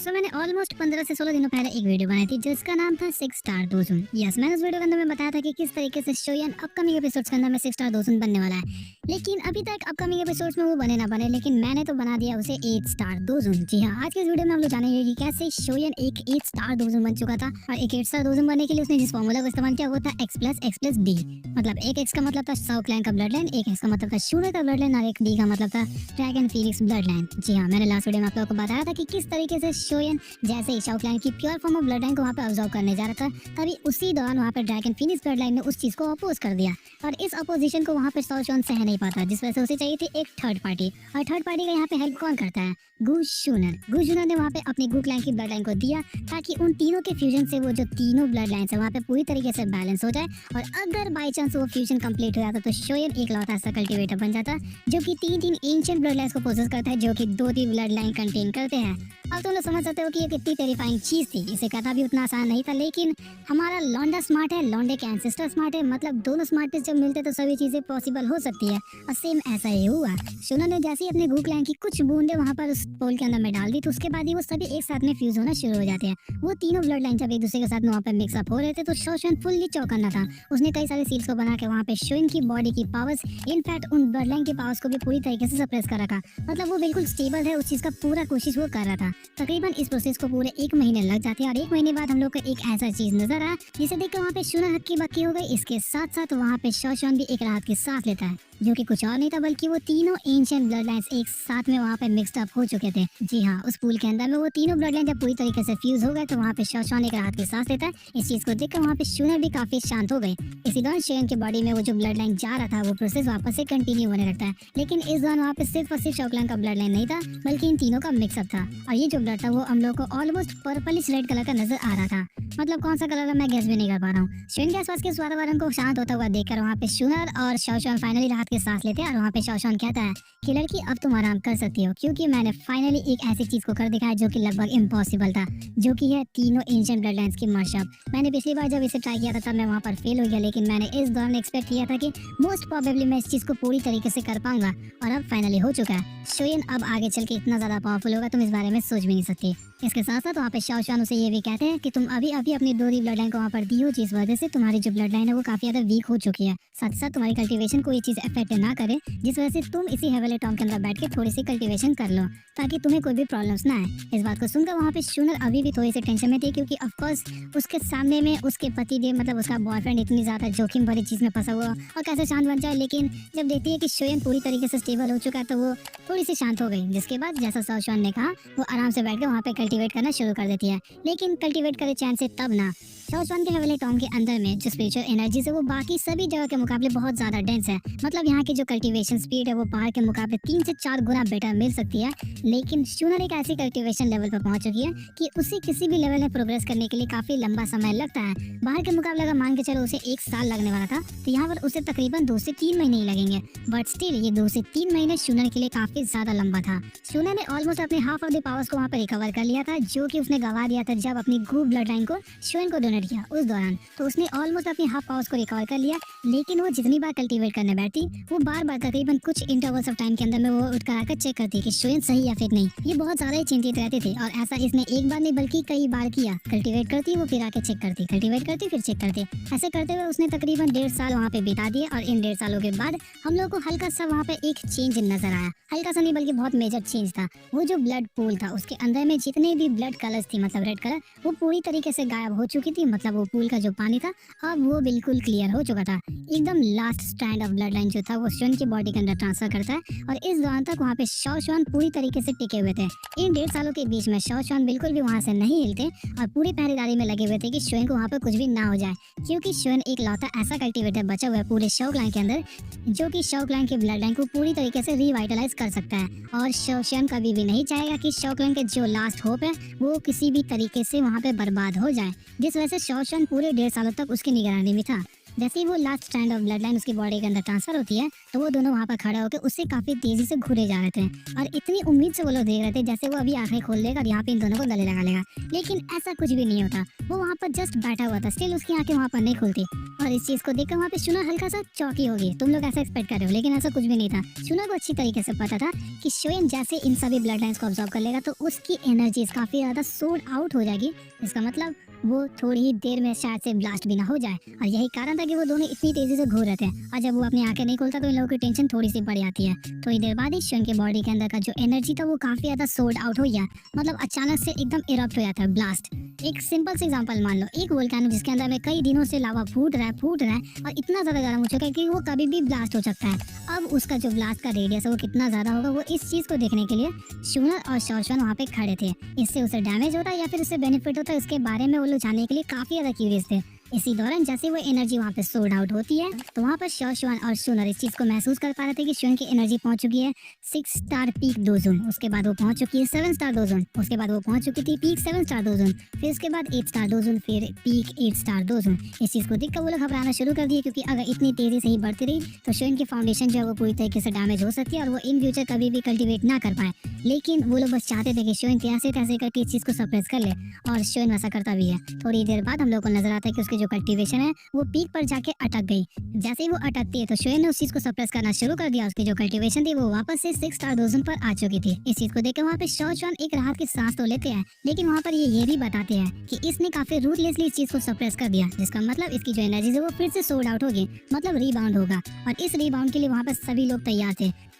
मैंने ऑलमोस्ट 15 से 16 दिनों पहले एक वीडियो बनाई थी जिसका नाम था 6 स्टार दोजन। यस, मैंने उस वीडियो के अंदर में बताया था कि किस तरीके से शोयन अपकमिंग एपिसोड्स के अंदर में 6 स्टार दोजन बनने वाला है। लेकिन अभी तक अपकमिंग एपिसोड्स में वो बने ना बने, लेकिन मैंने तो बना दिया उसे 8 स्टार दोजन। जी हाँ, आज के इस वीडियो में हम लोग जानेंगे कि कैसे शोयन एक 8 स्टार दोजन बन चुका था। और एक 8 स्टार दोजन बनने के लिए उसने जिस फॉर्मूला को इस्तेमाल किया वो था x+x+d। मतलब एक x का मतलब था शाओ क्लैन का ब्लड लाइन, एक x का मतलब था शूनर का ब्लड लाइन और एक d का मतलब था ड्रैगन फीनिक्स ब्लड लाइन। जी हाँ, मैंने लास्ट वीडियो में आप लोगों को बताया था कि किस तरीके से शोयन जैसे ही शाओ क्लैन की pure form of blood line को वहाँ पे ऑब्जर्व करने जा रहा था, तभी उसी दौरान वहाँ पे ड्रैगन फीनिक्स ब्लड लाइन ने उस चीज को अपोज कर दिया। और इस अपोजिशन को वहाँ पे शाओ चुआन सह नहीं पाता, जिस वजह से उसे चाहिए थी एक थर्ड पार्टी। और थर्ड पार्टी का यहाँ पे हेल्प कौन करता है? गु शूनर। गु शूनर ने वहाँ पे अपनी गु क्लैन की ब्लड लाइन को दिया ताकि उन तीनों के फ्यूजन से वो जो तीनों ब्लड लाइन है वहाँ पे पूरी तरीके से बैलेंस हो जाए। और अगर बाई चांस वो फ्यूजन कंप्लीट हो जाता तो शोयन एक लौता ऐसा कल्टीवेटर बन जाता जो कि तीन एंशिएंट ब्लड लाइन्स को पोसेस करता है, जो कि 2 ब्लड लाइन कंटेन करते हैं। अब तुम लोग समझ सकते हो कि ये कितनी टेरिफाइंग चीज थी। इसे करना भी उतना आसान नहीं था, लेकिन हमारा लौंडा स्मार्ट है, लौंडे के एंसेस्टर स्मार्ट है। मतलब दोनों स्मार्ट जब मिलते तो सभी चीजें पॉसिबल हो सकती है। और सेम ऐसा ही हुआ। शूनर ने जैसे ही अपने गु क्लैन की कुछ बूंदे वहां पर उस पोल के अंदर में डाल दी तो उसके बाद ही वो सभी एक साथ में फ्यूज होना शुरू हो जाते हैं। वो तीनों ब्लड लाइन जब एक दूसरे के साथ वहाँ पे मिक्सअप हो रहे थे तो शाओ चुआन फुल्ली चौकन्ना था। उसने कई सारे सील्स को बना के वहाँ पे शोयन की बॉडी की पावर्स, इनफैक्ट उन ब्लड लाइन की पावर्स को भी पूरी तरीके से सप्रेस कर रखा। मतलब वो बिल्कुल स्टेबल है, उस चीज का पूरा कोशिश वो कर रहा था। तकरीबन इस प्रोसेस को पूरे 1 महीने लग जाते हैं और 1 महीने बाद हम लोग को एक ऐसा चीज नजर आया जिसे देखकर वहाँ पे शूनर हक्की बक्की हो गई। इसके साथ साथ वहाँ पे शाओ चुआन भी एक राहत की सांस लेता है, जो कि कुछ और नहीं था बल्कि वो तीनों एंशिएंट ब्लड लाइन्स एक साथ में वहाँ पे मिक्स्ड अप हो चुके थे। जी हाँ, उस पूल के अंदर में वो तीनों ब्लड लाइन जब पूरी तरीके से फ्यूज हो गए तो वहाँ पे शाओ चुआन एक राहत की सांस लेता है। इस चीज को देखकर वहाँ पे शूनर भी काफी शांत हो गए। इसी दौरान शोयन की बॉडी में वो जो ब्लड लाइन जा रहा था वो प्रोसेस वापस से कंटिन्यू होने लगता है। लेकिन इस दौरान वहाँ पे सिर्फ और सिर्फ शाओ क्लैन का ब्लड लाइन नहीं था बल्कि इन तीनों का मिक्सअप था। और ये जो ब्लड था वो हम लोग को ऑलमोस्ट पर्पलिश रेड कलर का नजर आ रहा था। मतलब कौन सा कलर है मैं गेस भी नहीं कर पा रहा हूँ। शोयन के आसपास के इस वातावरण को शांत होता हुआ देखकर वहाँ पे शूनर और शाओ चुआन फाइनली राहत की सांस लेते हैं। और वहाँ पे शाओ चुआन कहता है कि लड़की अब तुम आराम कर सकती हो, क्योंकि मैंने फाइनली एक ऐसी चीज को कर दिखाया जो कि लगभग इम्पॉसिबल था, जो कि है तीनों एंशिएंट ब्लड लाइन्स की मर्जअप। मैंने पिछली बार जब इसे ट्राई किया था तब मैं वहाँ पर फेल हो गया, लेकिन मैंने इस दौरान एक्सपेक्ट किया था कि मोस्ट प्रोबेबली मैं इस चीज को पूरी तरीके से कर पाऊंगा और अब फाइनली हो चुका है। शोयन अब आगे चल के इतना ज्यादा पावरफुल होगा तुम इस बारे में सोच भी नहीं सकती। इसके साथ साथ वहाँ पे शाओ चुआन उसे ये भी कहते हैं कि तुम अभी अपनी 2 ब्लड लाइन को वहाँ पर दी हो, जिस वजह से तुम्हारी जो ब्लड लाइन है वो काफी ज्यादा वीक हो चुकी है। साथ साथ तुम्हारी कल्टीवेशन को ये चीज अफेक्ट ना करे, जिस वजह से तुम इसी हेवनली टॉम के अंदर बैठ के थोड़ी सी कल्टीवेशन कर लो ताकि तुम्हें कोई भी प्रॉब्लम्स ना आए। इस बात को सुनकर वहाँ पे शूनर अभी भी थोड़ी सी टेंशन में थी, क्योंकि ऑफकोर्स उसके सामने में उसके पति देव मतलब उसका बॉयफ्रेंड इतनी ज्यादा जोखिम भरी चीज में फंसा हुआ और कैसे शांत बन जाए। लेकिन जब देखती है कि शोयन पूरी तरीके से स्टेबल हो चुका है तो वो थोड़ी सी शांत हो गई, जिसके बाद जैसा शाओ चुआन ने कहा वो आराम से बैठ के वहाँ पे कल्टीवेट करना शुरू कर देती है। लेकिन कल्टीवेट करे चैन से तब ना। शाओ चुआन के हेवनली टॉम के अंदर में जो स्पिरिचुअल एनर्जी है वो बाकी सभी जगह के मुकाबले बहुत ज्यादा डेंस है। मतलब यहाँ की जो कल्टीवेशन स्पीड है वो बाहर के मुकाबले 3 से 4 गुना बेटर मिल सकती है। लेकिन शूनर एक ऐसी कल्टीवेशन लेवल पर पहुंच चुकी है कि उसे किसी भी लेवल में प्रोग्रेस करने के लिए काफी लंबा समय लगता है। बाहर के मुकाबले अगर मान के चलो उसे 1 साल लगने वाला था तो यहाँ पर उसे तकरीबन 2 से 3 महीने ही लगेंगे। बट स्टिल ये 2 से 3 महीने शूनर के लिए काफी ज्यादा लंबा था। शूनर ने ऑलमोस्ट अपने हाफ ऑफ द पावर्स को वहाँ पर रिकवर कर लिया था, जो कि उसने गवा दिया था जब अपनी गु ब्लड लाइन को शोयन को डोनेट किया उस दौरान। तो उसने ऑलमोस्ट अपनी हाफ पावर्स को रिकवर कर लिया। लेकिन वो जितनी बार कल्टीवेट करने बैठती वो बार बार तकरीबन कुछ इंटरवल्स ऑफ टाइम के अंदर में वो उठ कर आकर चेक करती कि शोयन सही या फिर नहीं। ये बहुत ज्यादा ही चिंतित रहते थे और ऐसा इसने एक बार नहीं बल्कि कई बार किया। कल्टीवेट करती वो फिर आके चेक करती, कल्टीवेट करती फिर चेक करती। ऐसे करते हुए उसने तकरीबन 1.5 साल वहाँ पे बिता दिए। और इन 1.5 सालों के बाद हम लोग को हल्का सा वहाँ पे एक चेंज नजर आया। हल्का सा नहीं बल्कि बहुत मेजर चेंज था। वो जो ब्लड पूल था उसके अंदर में जितने भी ब्लड कलर्स थी, मतलब रेड कलर, वो पूरी तरीके से गायब हो चुकी थी। मतलब वो पूल का जो पानी था अब वो बिल्कुल क्लियर हो चुका था। एकदम last strand of blood line जो था वो शोयन की बॉडी के अंदर ट्रांसफर करता है। और इस दौरान तक वहाँ पे शाओ चुआन पूरी तरीके से टिके हुए थे। इन 1.5 सालों के बीच में शाओ चुआन बिल्कुल भी वहाँ से नहीं हिलते और पूरी पहरेदारी में लगे हुए थे कि शोयन को वहाँ पर कुछ भी ना हो जाए, क्योंकि शोयन एक लौता ऐसा कल्टीवेटर बचा हुआ है पूरे शाओ क्लैन के अंदर जो कि शाओ क्लैन की ब्लड लाइन को पूरी तरीके से रिवाइटलाइज कर सकता है। और शोयन कभी भी नहीं चाहेगा कि शाओ क्लैन के जो लास्ट होप है वो किसी भी तरीके से वहाँ पे बर्बाद हो जाए, जिस वजह से शाओ चुआन पूरे 1.5 सालों तक उसकी निगरानी में था। जैसे ही वो last strand of blood line उसकी बॉडी के अंदर ट्रांसफर होती है, तो वो दोनों वहाँ पर खड़े होकर उससे काफी तेजी से घूरे जा रहे थे और इतनी उम्मीद से वो लोग देख रहे थे जैसे वो अभी आंखें खोल देगा और यहाँ पे इन दोनों को गले लगा लेगा। लेकिन ऐसा कुछ भी नहीं होता, वो वहाँ पर जस्ट बैठा हुआ था, स्टिल उसकी आंखें वहाँ पर नहीं खुलती। और इस चीज को देखकर वहाँ पे शुना हल्का सा चौकी होगी। तुम लोग ऐसा एक्सपेक्ट कर रहे हो, लेकिन ऐसा कुछ भी नहीं था। शुना को अच्छी तरीके से पता था कि शोयन जैसे इन सभी ब्लड लाइंस को ऑब्जर्व कर लेगा तो उसकी एनर्जी काफी ज्यादा सोल्ड आउट हो जाएगी। इसका मतलब वो थोड़ी ही देर में शायद से ब्लास्ट भी ना हो जाए, और यही कारण था कि वो दोनों इतनी तेजी से घूर रहे थे। और जब वो अपनी आंखें नहीं खोलता तो इन लोगों की टेंशन थोड़ी सी बढ़ जाती है। थोड़ी देर बाद ही शोयन के बॉडी के अंदर का जो एनर्जी था वो काफी ज्यादा सोल्ड आउट हो गया, मतलब अचानक से एकदम इरप्ट हो जाता है ब्लास्ट। एक सिंपल सा एग्जांपल मान लो, एक वोल्केनो जिसके अंदर में कई दिनों से लावा फूट रहा है और इतना ज्यादा गर्म हो चुका है कि वो कभी भी ब्लास्ट हो सकता है। अब उसका जो ब्लास्ट का रेडियस है वो कितना ज्यादा होगा, वो इस चीज को देखने के लिए शूनर और शॉशवन वहाँ पे खड़े थे। इससे उसे डैमेज होता है या फिर उससे बेनिफिट होता है, उसके बारे में वो लोग जानने के लिए काफी ज्यादा क्यूरियस थे। इसी दौरान जैसे वो एनर्जी वहाँ पे सोल्ड आउट होती है तो वहाँ पर शॉशवन और शूनर इस चीज को महसूस कर पा रहे थे कि शून की एनर्जी पहुंच चुकी है 6 स्टार पीक 2 जोन, उसके बाद वो पहुंच चुकी है 7 स्टार 2 जोन, उसके बाद वो पहुंच चुकी थी पीक 7 स्टार 2 जोन, फिर उसके बाद 8 स्टार 2 जोन, फिर पीक 8 स्टार 2 जोन। इस चीज को देखकर वो लोग घबराना शुरू कर दिए, क्योंकि अगर इतनी तेजी से ही बढ़ती रही तो शून की फाउंडेशन जो है वो पूरी तरीके से डैमेज हो सकती है और वो इन फ्यूचर कभी भी कल्टीवेट ना कर पाए। लेकिन वो लोग बस चाहते थे कि शोइन कैसे तैसे करके इस चीज को सप्रेस कर ले, और शोइन वैसा करता भी है। थोड़ी देर बाद हम लोग को नजर आता है कि उसकी जो कल्टीवेशन है वो पीक पर जाके अटक गई। जैसे ही वो अटकती है तो शोइन ने उस चीज को सप्रेस करना शुरू कर दिया। उसकी जो कल्टीवेशन थी वो वापस से 6 स्टार 2 जोन पर आ चुकी थी। इस चीज को देखकर वहाँ पे शॉशवन एक राहत की सांस तो लेते हैं, लेकिन वहाँ पर ये भी बताते हैं कि इसने काफी रूथलेसली इस चीज को सप्रेस कर दिया, जिसका मतलब इसकी जो एनर्जी है वो फिर से सोल्ड आउट होगी, मतलब रीबाउंड होगा। और इस रीबाउंड के लिए वहाँ पर सभी लोग तैयार थे।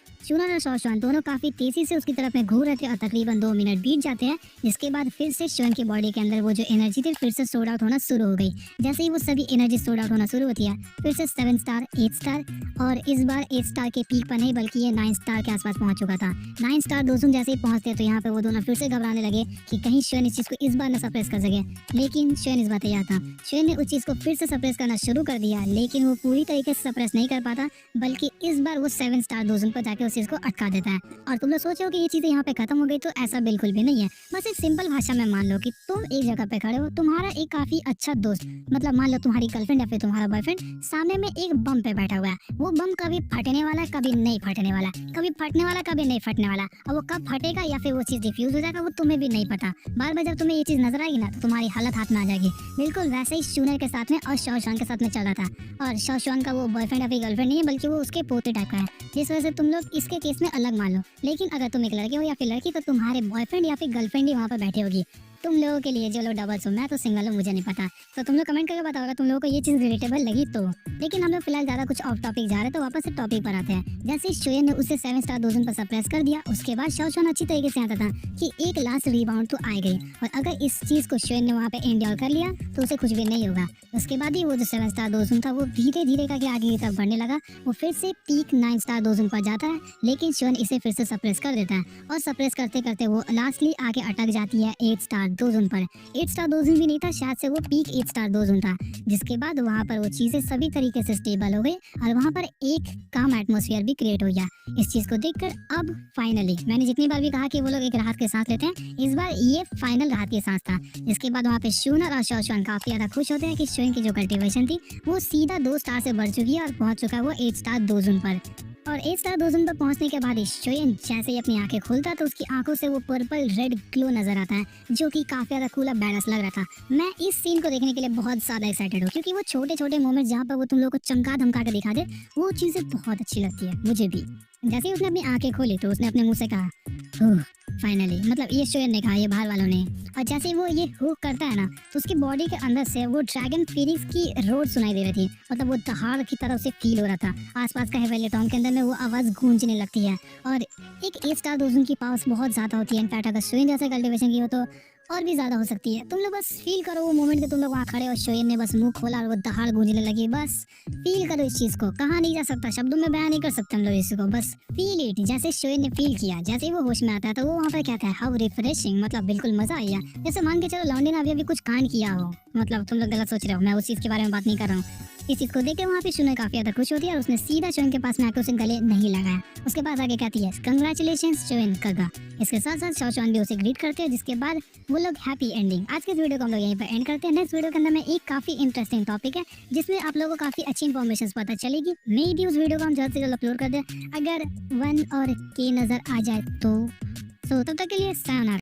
शूनर और शॉशवन दोनों काफी तेजी से उसकी तरफ में घूर रहे थे और तकरीबन 2 मिनट बीत जाते हैं, जिसके बाद फिर से शोयन की बॉडी के अंदर वो जो एनर्जी थी फिर से सोल्ड आउट होना शुरू हो गई। जैसे ही वो सभी एनर्जी सोल्ड आउट होना शुरू होती है, फिर से 7 स्टार 8 स्टार और इस बार 8 स्टार के पीक पर नहीं बल्कि ये 9 स्टार के आसपास पहुंच चुका था। 9 स्टार 2 जोन जैसे ही पहुंचते तो यहाँ पे वो दोनों फिर से घबराने लगे कि कहीं शोयन इस चीज को इस बार न सप्रेस कर सके। लेकिन शोयन इस बार तैयार था। शोयन ने उस चीज को फिर से सप्रेस करना शुरू कर दिया, लेकिन वो पूरी तरीके से सप्रेस नहीं कर पाता, बल्कि इस बार वो 7 स्टार 2 जोन पर जाके उस चीज को अटका देता है। और तुम लोग सोचो कि ये चीजें यहाँ पे खत्म हो गई, तो ऐसा बिल्कुल भी नहीं है। बस एक सिंपल भाषा में मान लो कि तुम एक जगह पे खड़े हो, तुम्हारा एक काफी अच्छा दोस्त, मतलब मान लो तुम्हारी गर्लफ्रेंड या फिर तुम्हारा बॉयफ्रेंड सामने में एक बम पे बैठा हुआ है। वो बम कभी फटने वाला है, कभी नहीं फटने वाला, कभी फटने वाला, कभी नहीं फटने वाला, और वो कब फटेगा या फिर वो चीज डिफ्यूज हो जाएगा वो तुम्हें भी नहीं पता। बार बार जब तुम्हें ये चीज नजर आएगी ना तो तुम्हारी हालत हाथ में आ जाएगी। बिल्कुल वैसे ही शूनर के साथ में और शॉशवन के साथ में चल रहा था। और शॉशवन का वो बॉयफ्रेंड या फिर गर्लफ्रेंड नहीं है, बल्कि वो उसके पोते टाइप का है, जिस वजह से तुम लोग इसके केस में अलग मान लो। लेकिन अगर तुम एक लड़के हो या फिर लड़की तो तुम्हारे बॉयफ्रेंड या फिर गर्लफ्रेंड ही वहाँ पर बैठे होगी। तुम लोगों के लिए जो लोग डबल्स हो, मैं तो सिंगल हूँ, मुझे नहीं पता, तो तुम लोग कमेंट करके बताओगे तुम लोगों को ये चीज रिलेटेबल लगी तो। लेकिन हम लोग फिलहाल ज्यादा कुछ ऑफ टॉपिक जा रहे हैं, तो वापस से टॉपिक पर आते हैं। जैसे शोयन ने उसे 7 स्टार 2 जोन पर सप्रेस कर दिया, उसके बाद शॉशवन अच्छी तरीके से आता था कि एक लास्ट रिबाउंड तो आ गई, और अगर इस चीज को शोयन ने वहाँ पे एंड्योर कर लिया तो उसे कुछ भी नहीं होगा। उसके बाद ही वो जो 7 स्टार 2 जोन था वो धीरे धीरे करके आगे की तरफ बढ़ने लगा। वो फिर से पीक 9 स्टार 2 जोन पर जाता है, लेकिन शोयन इसे फिर से सप्रेस कर देता है, और सप्रेस करते करते वो लास्टली आगे अटक जाती है 8 स्टार 2 जोन पर। 8 स्टार 2 जोन भी नहीं था, शायद से वो पीक 8 स्टार 2 जोन था। जिसके बाद वहाँ पर वो चीजें सभी तरीके से स्टेबल हो गई और वहाँ पर एक काम एटमॉस्फेयर भी क्रिएट हो गया। इस चीज को देखकर अब फाइनली, मैंने जितनी बार भी कहा कि वो लोग एक राहत के सांस लेते हैं, इस बार ये फाइनल राहत की सांस था। इसके बाद वहाँ पे शूनर और शॉशवन काफी ज्यादा खुश होते हैं कि शोयन की जो कल्टीवेशन थी वो सीधा 2 स्टार से बढ़ चुकी है और पहुंच चुका है वो 8 स्टार 2 जोन पर। और 8 स्टार 2 जोन पर पहुंचने के बाद शोयन जैसे ही अपनी आंखें खोलता तो उसकी आंखों से वो पर्पल रेड ग्लो नजर आता है, जो कि काफी ज्यादा कूल और बैडस लग रहा था। मैं इस सीन को देखने के लिए बहुत ज्यादा एक्साइटेड हूँ, क्योंकि वो छोटे छोटे मोमेंट्स जहाँ पर वो तुम लोगों को चमका धमका के दिखा दे, वो चीजें बहुत अच्छी लगती है मुझे भी। जैसे ही उसने अपनी आंखें खोली तो उसने अपने मुंह से कहा फाइनली, मतलब ये शोयन ने कहा, ये बाहर वालों ने। और जैसे ही वो ये हुक करता है ना तो उसकी बॉडी के अंदर से वो ड्रैगन फीनिक्स की रोड सुनाई दे रही थी, मतलब वो दहाड़ की तरफ से फील हो रहा था। आसपास का हेवेलिटॉन के अंदर में वो आवाज गूंजने लगती है। और एक 8 स्टार 2 जोन की पावर्स बहुत ज्यादा होती है, इनफैक्ट अगर शोयन जैसे कल्टीवेशन की हो तो और भी ज्यादा हो सकती है। तुम लोग बस फील करो वो मोमेंट के तुम लोग वहाँ खड़े और शोयन ने बस मुंह खोला और वो दहाड़ गूंजने लगी। बस फील करो इस चीज को, कहा नहीं जा सकता, शब्दों में बयान नहीं कर सकते हम लोग इसको, बस फील इट। जैसे शोयन ने फील किया, जैसे ही वो होश में आता है तो वो वहाँ पर कहता है हाउ रिफ्रेशिंग, मतलब बिल्कुल मजा आया। जैसे मान के चलो लॉन्डे ने अभी कुछ कांड किया हो, मतलब तुम लोग गलत सोच रहे हो, मैं उस चीज के बारे में बात नहीं कर रहा हूँ। इस चीज को देख के वहाँ पे शूनर काफी ज्यादा खुश होती है और उसने सीधा चोइन के पास में आकर उसे गले नहीं लगाया। उसके बाद आगे कहती है कंग्रेचुलेशन चोइन कगा। इसके साथ साथ शाओचुआन भी उसे ग्रीट करते हैं, जिसके बाद वो लोग हैप्पी एंडिंग। आज के इस वीडियो को हम लोग यहीं पर एंड करते हैं। नेक्स्ट वीडियो के अंदर में एक काफी इंटरेस्टिंग टॉपिक है जिसमें आप लोगों को काफी अच्छी इन्फॉर्मेशन पता चलेगी। मे भी उस वीडियो को हम जल्द से जल्द अपलोड कर दें, अगर 1 और K नजर आ जाए तो। तब तक के लिए सायोनारा।